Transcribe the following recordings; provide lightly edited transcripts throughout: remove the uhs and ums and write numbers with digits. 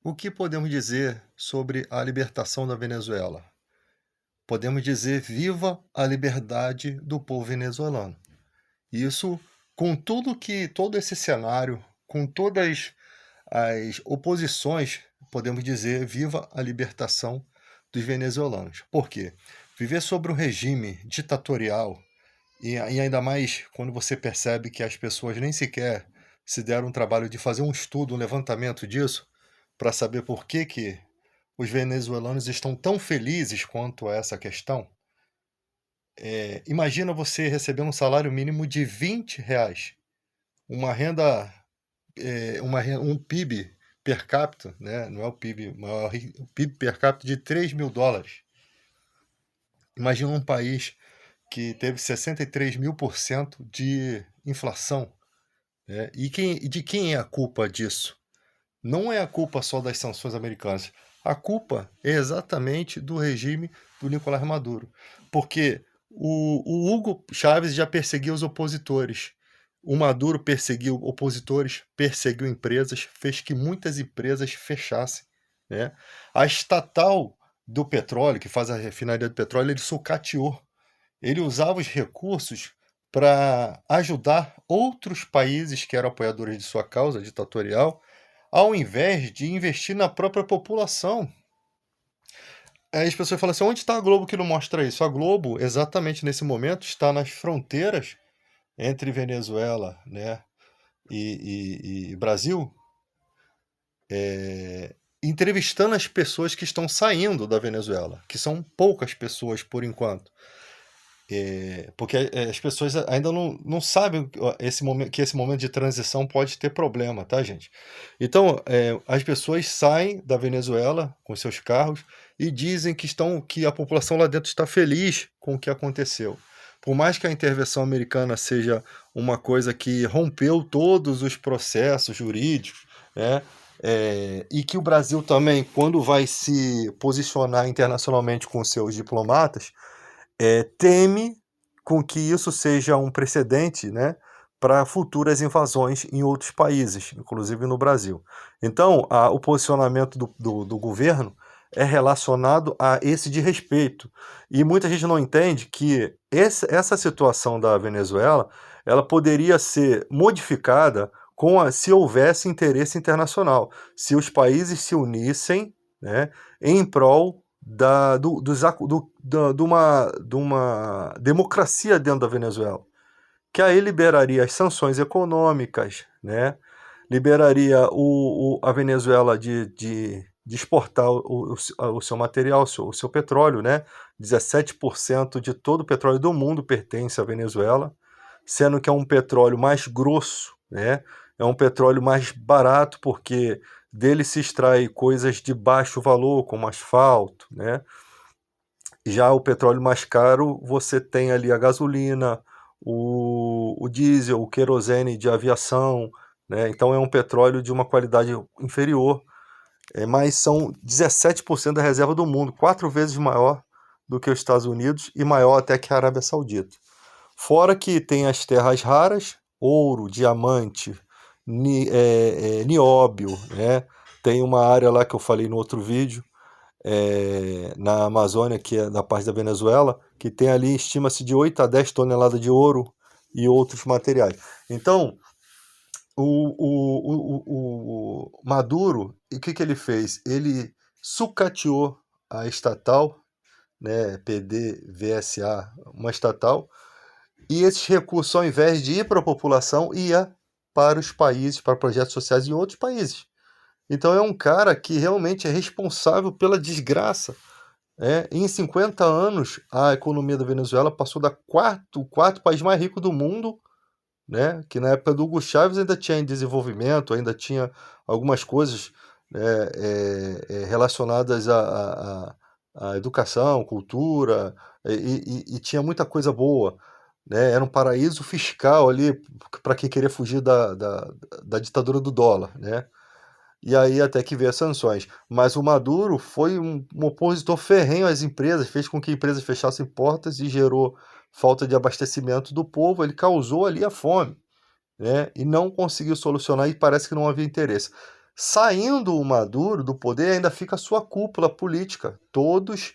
O que podemos dizer sobre a libertação da Venezuela? Podemos dizer viva a liberdade do povo venezuelano. Isso com todo esse cenário, com todas as oposições, podemos dizer viva a libertação dos venezuelanos. Por quê? Viver sobre um regime ditatorial e ainda mais quando você percebe que as pessoas nem sequer se deram o trabalho de fazer um estudo, um levantamento disso, para saber por que os venezuelanos estão tão felizes quanto a essa questão. Imagina você receber um salário mínimo de R$ 20, uma renda, um PIB per capita, né? Não é o PIB maior, o PIB per capita de US$ 3.000. Imagina um país que teve 63.000% de inflação, né? E de quem é a culpa disso? Não é a culpa só das sanções americanas. A culpa é exatamente do regime do Nicolás Maduro. Porque o Hugo Chávez já perseguiu os opositores. O Maduro perseguiu opositores, perseguiu empresas, fez que muitas empresas fechassem, né? A estatal do petróleo, que faz a refinaria do petróleo, ele sucateou. Ele usava os recursos para ajudar outros países que eram apoiadores de sua causa ditatorial, ao invés de investir na própria população. Aí as pessoas falam assim, onde está a Globo que não mostra isso? A Globo, exatamente nesse momento, está nas fronteiras entre Venezuela, né, e Brasil, entrevistando as pessoas que estão saindo da Venezuela, que são poucas pessoas por enquanto. Porque as pessoas ainda não sabem que esse momento de transição pode ter problema, tá, gente? Então, as pessoas saem da Venezuela com seus carros e dizem que a população lá dentro está feliz com o que aconteceu. Por mais que a intervenção americana seja uma coisa que rompeu todos os processos jurídicos, né? E que o Brasil também, quando vai se posicionar internacionalmente com seus diplomatas, teme com que isso seja um precedente, né, para futuras invasões em outros países, inclusive no Brasil. Então, o posicionamento do governo é relacionado a esse de respeito. E muita gente não entende que essa situação da Venezuela ela poderia ser modificada se houvesse interesse internacional, se os países se unissem, né, em prol de uma democracia dentro da Venezuela, que aí liberaria as sanções econômicas, né? Liberaria a Venezuela de exportar o seu material, o seu petróleo, né? 17% de todo o petróleo do mundo pertence à Venezuela, sendo que é um petróleo mais grosso, né? É um petróleo mais barato porque dele se extrai coisas de baixo valor, como asfalto, né? Já o petróleo mais caro, você tem ali a gasolina, o diesel, o querosene de aviação, né? Então é um petróleo de uma qualidade inferior, mas são 17% da reserva do mundo, 4 vezes maior do que os Estados Unidos e maior até que a Arábia Saudita. Fora que tem as terras raras, ouro, diamante, nióbio, né? Tem uma área lá que eu falei no outro vídeo, na Amazônia, que é da parte da Venezuela, que tem ali, estima-se, de 8 a 10 toneladas de ouro e outros materiais. Então, o Maduro, o que ele fez? Ele sucateou a estatal, né, PDVSA, uma estatal, e esses recursos, ao invés de ir para a população, ia para os países, para projetos sociais em outros países. Então é um cara que realmente é responsável pela desgraça. Em 50 anos, a economia da Venezuela passou da o quarto país mais rico do mundo, né, que na época do Hugo Chávez ainda tinha em desenvolvimento, ainda tinha algumas coisas, né, relacionadas à educação, cultura, e tinha muita coisa boa. Né, era um paraíso fiscal ali para quem queria fugir da ditadura do dólar, né? E aí até que veio as sanções. Mas o Maduro foi um opositor ferrenho às empresas, fez com que empresas fechassem portas e gerou falta de abastecimento do povo. Ele causou ali a fome, né? E não conseguiu solucionar e parece que não havia interesse. Saindo o Maduro do poder, ainda fica a sua cúpula política, todos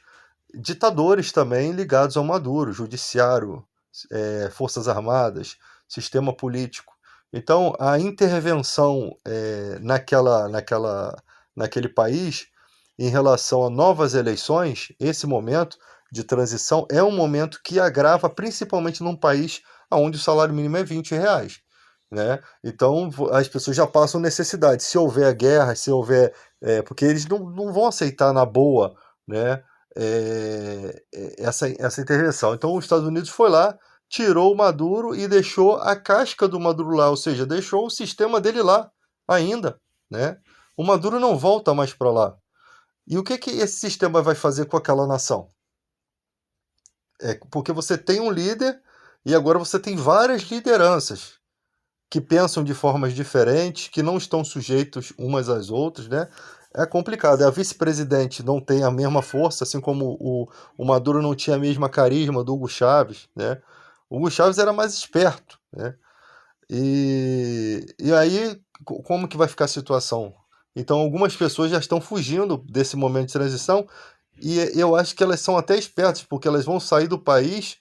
ditadores também ligados ao Maduro, judiciário, forças armadas, sistema político. Então, a intervenção naquele país em relação a novas eleições, esse momento de transição é um momento que agrava principalmente num país onde o salário mínimo é R$ 20, né? Então as pessoas já passam necessidade. Se houver guerra, se houver, porque eles não vão aceitar na boa, né? Essa intervenção. Então os Estados Unidos foi lá, tirou o Maduro e deixou a casca do Maduro lá, ou seja, deixou o sistema dele lá ainda, né? O Maduro não volta mais para lá. E o que esse sistema vai fazer com aquela nação? Porque você tem um líder e agora você tem várias lideranças que pensam de formas diferentes, que não estão sujeitos umas às outras, né? É complicado. A vice-presidente não tem a mesma força, assim como o Maduro não tinha a mesma carisma do Hugo Chávez, né? O Hugo Chávez era mais esperto, né? E aí, como que vai ficar a situação? Então, algumas pessoas já estão fugindo desse momento de transição e eu acho que elas são até espertas, porque elas vão sair do país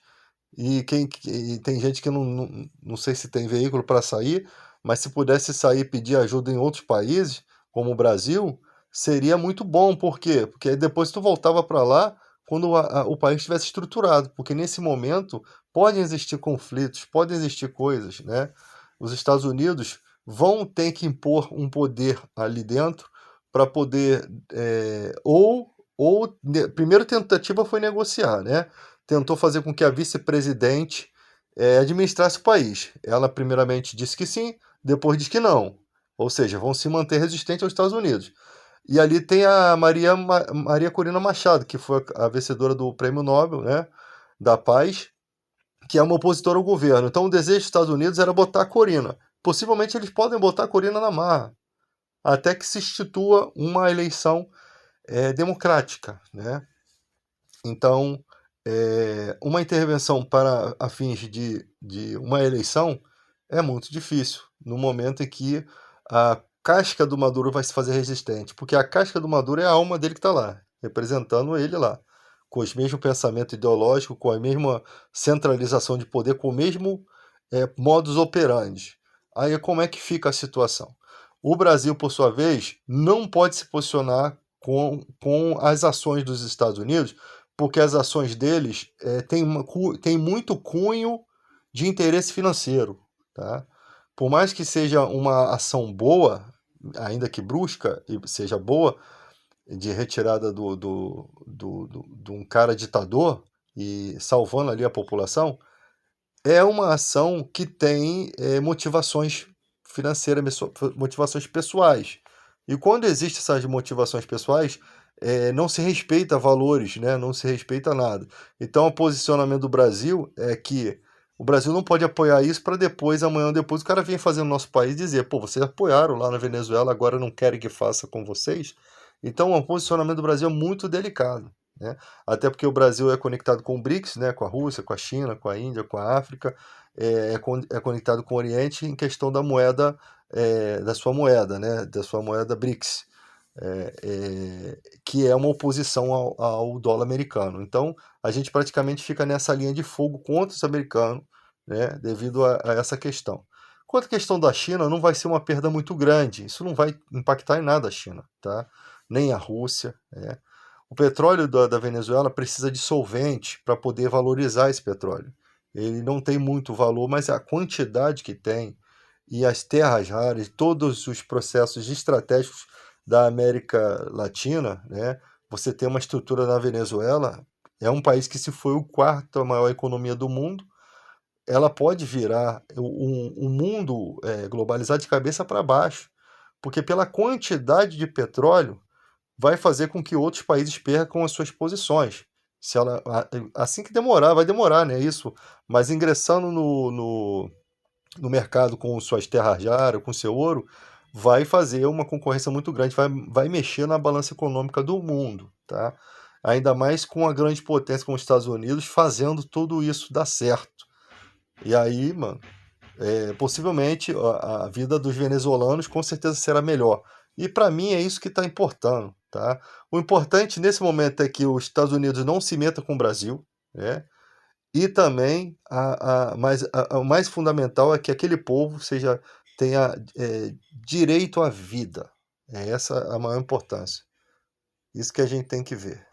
e tem gente que não sei se tem veículo para sair, mas se pudesse sair e pedir ajuda em outros países, como o Brasil, seria muito bom. Por quê? Porque aí depois tu voltava para lá quando o país estivesse estruturado, porque nesse momento podem existir conflitos, podem existir coisas, né? Os Estados Unidos vão ter que impor um poder ali dentro para poder, primeira tentativa foi negociar, né? Tentou fazer com que a vice-presidente administrasse o país. Ela primeiramente disse que sim, depois disse que não. Ou seja, vão se manter resistentes aos Estados Unidos. E ali tem a Maria Corina Machado, que foi a vencedora do Prêmio Nobel, né, da Paz, que é uma opositora ao governo. Então o desejo dos Estados Unidos era botar a Corina. Possivelmente eles podem botar a Corina na marra, até que se institua uma eleição democrática, né? Então, uma intervenção para a fins de uma eleição é muito difícil, no momento em que a casca do Maduro vai se fazer resistente, porque a casca do Maduro é a alma dele que está lá, representando ele lá, com os mesmos pensamentos ideológicos, com a mesma centralização de poder, com o mesmo modus operandi. Aí como é que fica a situação? O Brasil, por sua vez, não pode se posicionar com as ações dos Estados Unidos, porque as ações deles têm muito cunho de interesse financeiro. Tá? Por mais que seja uma ação boa, ainda que brusca, e seja boa, de retirada de um cara ditador e salvando ali a população, é uma ação que tem motivações financeiras, motivações pessoais. E quando existem essas motivações pessoais, não se respeita valores, né? Não se respeita nada. Então, o posicionamento do Brasil é que o Brasil não pode apoiar isso para depois, amanhã ou depois, o cara vir fazer no nosso país e dizer, pô, vocês apoiaram lá na Venezuela, agora não querem que faça com vocês. Então, o posicionamento do Brasil é muito delicado, né? Até porque o Brasil é conectado com o BRICS, né? Com a Rússia, com a China, com a Índia, com a África, é conectado com o Oriente em questão da moeda, da sua moeda, né? Da sua moeda BRICS, que é uma oposição ao dólar americano. Então, a gente praticamente fica nessa linha de fogo contra os americanos, né? Devido a essa questão. Quanto à questão da China, não vai ser uma perda muito grande. Isso não vai impactar em nada a China, tá? Nem a Rússia, né? O petróleo da Venezuela precisa de solvente para poder valorizar esse petróleo. Ele não tem muito valor, mas a quantidade que tem e as terras raras, todos os processos estratégicos da América Latina, né? Você tem uma estrutura na Venezuela, é um país que se foi o quarto maior economia do mundo, ela pode virar um mundo globalizado de cabeça para baixo, porque pela quantidade de petróleo vai fazer com que outros países percam as suas posições. Se ela, assim que demorar, vai demorar, né? Isso, mas ingressando no mercado com suas terras raras, com seu ouro, vai fazer uma concorrência muito grande, vai mexer na balança econômica do mundo, tá? Ainda mais com a grande potência como os Estados Unidos fazendo tudo isso dar certo. E aí, mano, possivelmente a vida dos venezuelanos com certeza será melhor. E para mim é isso que está importando, tá? O importante nesse momento é que os Estados Unidos não se metam com o Brasil, né? E também o mais fundamental é que aquele povo tenha direito à vida. É essa a maior importância. Isso que a gente tem que ver.